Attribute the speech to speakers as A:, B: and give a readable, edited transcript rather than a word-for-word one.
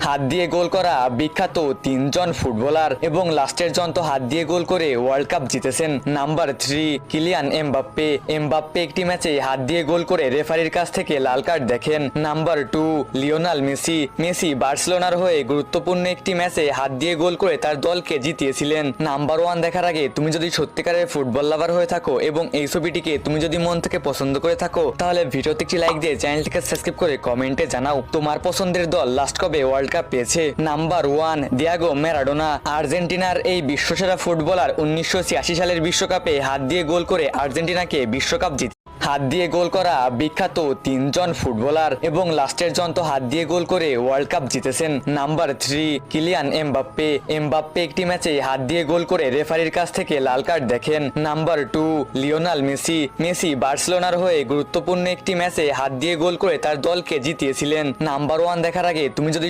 A: হাত দিয়ে গোল করা বিখ্যাত তিনজন ফুটবলার এবং লাস্টের জন তো হাত দিয়ে গোল করে ওয়ার্ল্ড কাপ জিতেছেন। Number 3 Kylian Mbappe. এমবাপ্পে একটি ম্যাচে হাত দিয়ে গোল করে রেফারির কাছ থেকে লাল কার্ড দেখেন। Number 2 Lionel Messi. মেসি বার্সেলোনার হয়ে গুরুত্বপূর্ণ একটি ম্যাচে হাত দিয়ে গোল করে তার দলকে জিতিয়েছিলেন। নাম্বার 1 দেখার আগে তুমি যদি সত্যিকারের ফুটবল লাভার হয়ে থাকো এবং এই ছবিটিকে তুমি যদি মন থেকে পছন্দ করে থাকো, তাহলে ভিডিওতে একটি লাইক দিয়ে চ্যানেলটিকে সাবস্ক্রাইব করে কমেন্টে জানাও তোমার পছন্দের দল লাস্ট কবে ওয়ার্ল্ড কাপ পেয়েছে। Number 1 Diego Maradona. আর্জেন্টিনার এই বিশ্বসেরা ফুটবলার 1986 সালের বিশ্বকাপে হাত দিয়ে গোল করে আর্জেন্টিনাকে বিশ্বকাপ জিতে। হাত দিয়ে গোল করা বিখ্যাত তিনজন ফুটবলার এবং লাস্টের জন তো হাত দিয়ে গোল করে ওয়ার্ল্ড কাপ জিতেছেন। Number 3 Kylian Mbappe. এমবাপ্পে একটি ম্যাচে হাত দিয়ে গোল করে রেফারির কাছ থেকে লাল কার্ড দেখেন। Number 2 Lionel Messi. মেসি বার্সেলোনার হয়ে গুরুত্বপূর্ণ একটি ম্যাচে হাত দিয়ে গোল করে তার দলকে জিতিয়েছিলেন। নাম্বার 1 দেখার আগে তুমি যদি